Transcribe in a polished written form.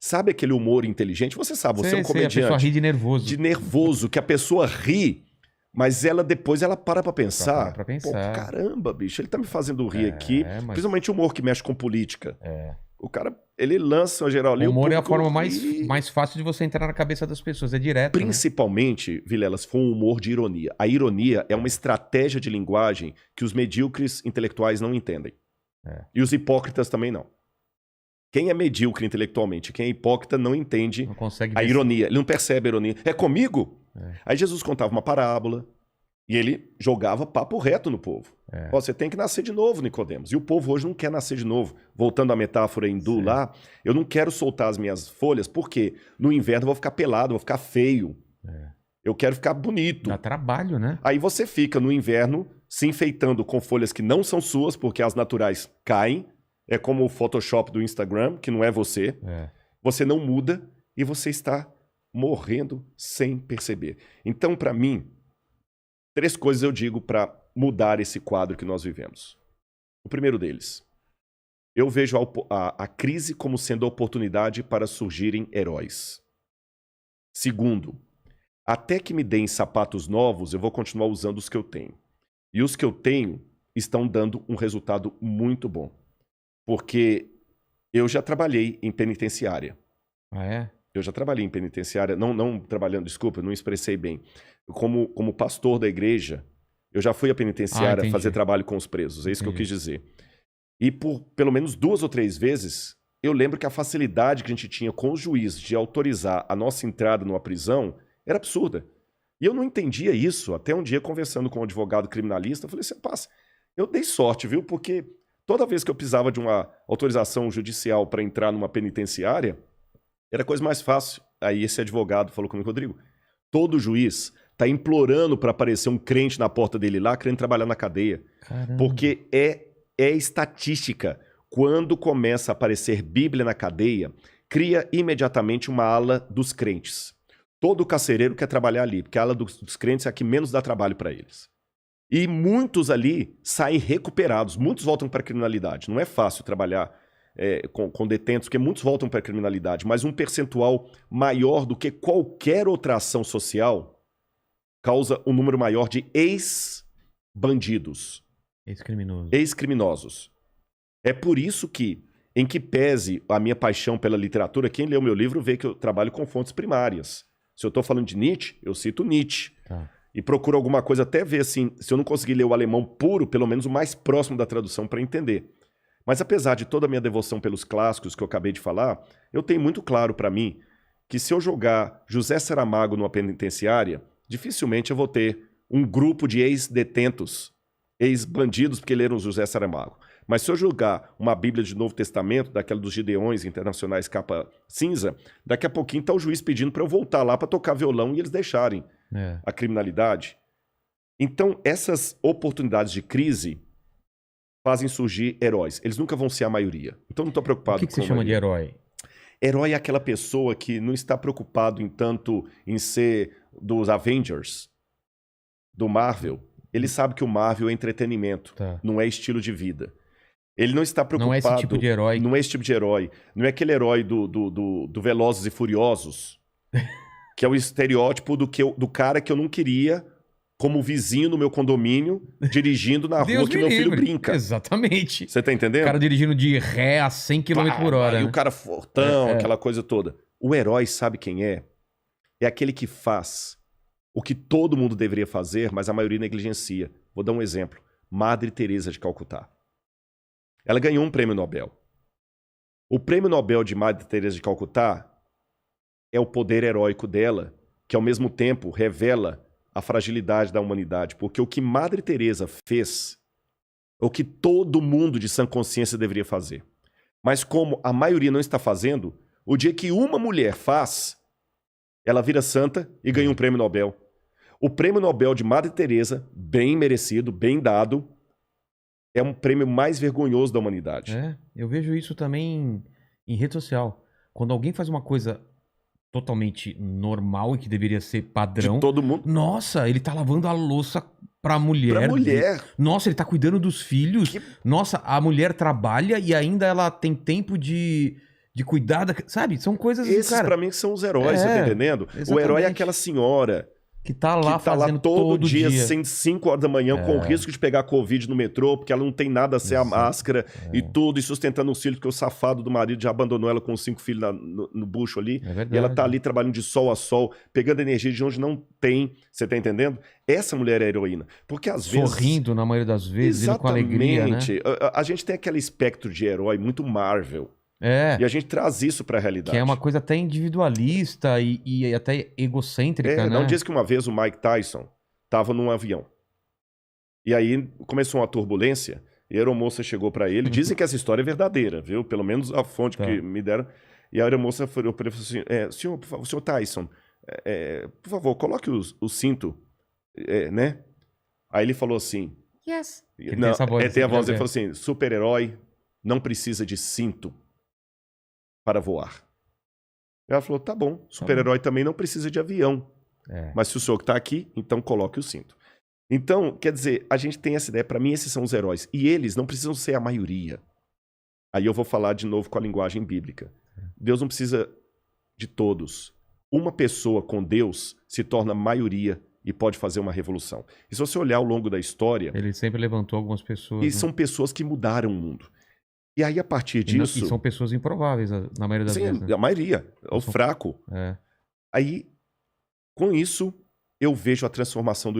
Sabe aquele humor inteligente? Você sabe, você é um A pessoa comediante. ri de nervoso. De nervoso, que a pessoa ri, mas ela depois ela para pra pensar. Pra pensar. Pô, caramba, bicho, ele tá me fazendo rir aqui. mas- Principalmente humor que mexe com política. É. O cara, ele lança uma geral ali. O humor é a público forma ri. mais fácil de você entrar na cabeça das pessoas, é direto. Né? Principalmente, Vilela, se for um humor de ironia. A ironia é uma estratégia de linguagem que os medíocres intelectuais não entendem. E os hipócritas também não. Quem é medíocre intelectualmente, quem é hipócrita não entende Não consegue a ver- ironia. Ele não percebe a ironia. É comigo? Aí Jesus contava uma parábola e ele jogava papo reto no povo. Ó, você tem que nascer de novo, Nicodemos. E o povo hoje não quer nascer de novo. Voltando à metáfora hindu lá, eu não quero soltar as minhas folhas porque no inverno eu vou ficar pelado, vou ficar feio. Eu quero ficar bonito. Dá trabalho, né? Aí você fica no inverno se enfeitando com folhas que não são suas, porque as naturais caem. É como o Photoshop do Instagram, que não é você. Você não muda e você está morrendo sem perceber. Então, para mim, 3 coisas eu digo para mudar esse quadro que nós vivemos. O primeiro deles, eu vejo a crise como sendo a oportunidade para surgirem heróis. Segundo, até que me deem sapatos novos, eu vou continuar usando os que eu tenho. E os que eu tenho estão dando um resultado muito bom. Porque eu já trabalhei em penitenciária. Ah, é? Eu já trabalhei em penitenciária, não trabalhando, desculpa, não expressei bem. Como pastor da igreja, eu já fui à penitenciária fazer trabalho com os presos, é isso que eu quis dizer. E por pelo menos 2 ou 3 vezes, eu lembro que a facilidade que a gente tinha com os juízes de autorizar a nossa entrada numa prisão era absurda. E eu não entendia isso, até um dia conversando com um advogado criminalista, eu falei assim, passa, eu dei sorte, viu? Porque toda vez que eu precisava de uma autorização judicial para entrar numa penitenciária, era a coisa mais fácil. Aí esse advogado falou comigo, Rodrigo, todo juiz está implorando para aparecer um crente na porta dele lá, querendo trabalhar na cadeia. Caramba. Porque é estatística. Quando começa a aparecer Bíblia na cadeia, cria imediatamente uma ala dos crentes. Todo carcereiro quer trabalhar ali, porque a ala dos crentes é a que menos dá trabalho para eles. E muitos ali saem recuperados, muitos voltam para a criminalidade. Não é fácil trabalhar com detentos, porque muitos voltam para a criminalidade, mas um percentual maior do que qualquer outra ação social causa um número maior de ex-bandidos. Ex-criminoso. Ex-criminosos. É por isso que, em que pese a minha paixão pela literatura, quem lê o meu livro vê que eu trabalho com fontes primárias. Se eu estou falando de Nietzsche, eu cito Nietzsche. Tá. E procuro alguma coisa, até ver assim, se eu não conseguir ler o alemão puro, pelo menos o mais próximo da tradução para entender. Mas apesar de toda a minha devoção pelos clássicos que eu acabei de falar, eu tenho muito claro para mim que se eu jogar José Saramago numa penitenciária, dificilmente eu vou ter um grupo de ex-detentos, ex-bandidos, porque leram José Saramago. Mas se eu jogar uma Bíblia de Novo Testamento, daquela dos Gideões Internacionais capa cinza, daqui a pouquinho tá o juiz pedindo para eu voltar lá para tocar violão e eles deixarem a criminalidade. Então, essas oportunidades de crise fazem surgir heróis. Eles nunca vão ser a maioria. Então, não estou preocupado com O que você chama de herói? Herói é aquela pessoa que não está preocupado em ser dos Avengers, do Marvel. Ele sabe que o Marvel é entretenimento, não é estilo de vida. Ele não está preocupado... Não é esse tipo de herói. Não é esse tipo de herói. Não é aquele herói do Velozes e Furiosos, que é o estereótipo do cara que eu não queria como vizinho no meu condomínio, dirigindo na rua que meu filho brinca. Exatamente. Você tá entendendo? O cara dirigindo de ré a 100 km por hora. E o cara fortão, aquela coisa toda. O herói, sabe quem é? É aquele que faz o que todo mundo deveria fazer, mas a maioria negligencia. Vou dar um exemplo. Madre Teresa de Calcutá. Ela ganhou um prêmio Nobel. O prêmio Nobel de Madre Teresa de Calcutá é o poder heróico dela, que ao mesmo tempo revela a fragilidade da humanidade, porque o que Madre Teresa fez é o que todo mundo de sã consciência deveria fazer. Mas como a maioria não está fazendo, o dia que uma mulher faz, ela vira santa e ganha um prêmio Nobel. O prêmio Nobel de Madre Teresa, bem merecido, bem dado, é um prêmio mais vergonhoso da humanidade. Eu vejo isso também em rede social. Quando alguém faz uma coisa totalmente normal e que deveria ser padrão. De todo mundo. Nossa, ele tá lavando a louça pra mulher. Pra mulher. Nossa, ele tá cuidando dos filhos. Nossa, a mulher trabalha e ainda ela tem tempo de de cuidar da... Sabe? São coisas... Esses, cara, pra mim, que são os heróis, você tá entendendo? exatamente. O herói é aquela senhora que tá lá que tá fazendo lá todo dia, 5 horas da manhã, com o risco de pegar Covid no metrô, porque ela não tem nada a ser a máscara e tudo, e sustentando os filhos, porque o safado do marido já abandonou ela com os 5 filhos no bucho ali. E ela tá ali trabalhando de sol a sol, pegando energia de onde não tem, você tá entendendo? Essa mulher é a heroína. Porque às vezes... Sorrindo na maioria das vezes, indo com alegria, né? A gente tem aquele espectro de herói muito Marvel. É. E a gente traz isso pra realidade. Que é uma coisa até individualista e até egocêntrica, né? Não diz que uma vez o Mike Tyson tava num avião. E aí começou uma turbulência e a aeromoça chegou pra ele. Dizem que essa história é verdadeira, viu? Pelo menos a fonte que me deram. E a aeromoça falou pra ele assim, senhor, por favor, senhor Tyson, por favor, coloque o cinto, né? Aí ele falou assim... Yes. Não, tem a voz, ele falou assim, super-herói não precisa de cinto para voar. Ela falou, tá bom, super-herói também não precisa de avião. Mas se o senhor que tá aqui, então coloque o cinto. Então, quer dizer, a gente tem essa ideia, pra mim esses são os heróis. E eles não precisam ser a maioria. Aí eu vou falar de novo com a linguagem bíblica. Deus não precisa de todos. Uma pessoa com Deus se torna maioria e pode fazer uma revolução. E se você olhar ao longo da história... Ele sempre levantou algumas pessoas. E são pessoas que mudaram o mundo. E aí, a partir disso... E são pessoas improváveis, na maioria das vezes. Né? A maioria. O fraco. Aí, com isso, eu vejo a transformação do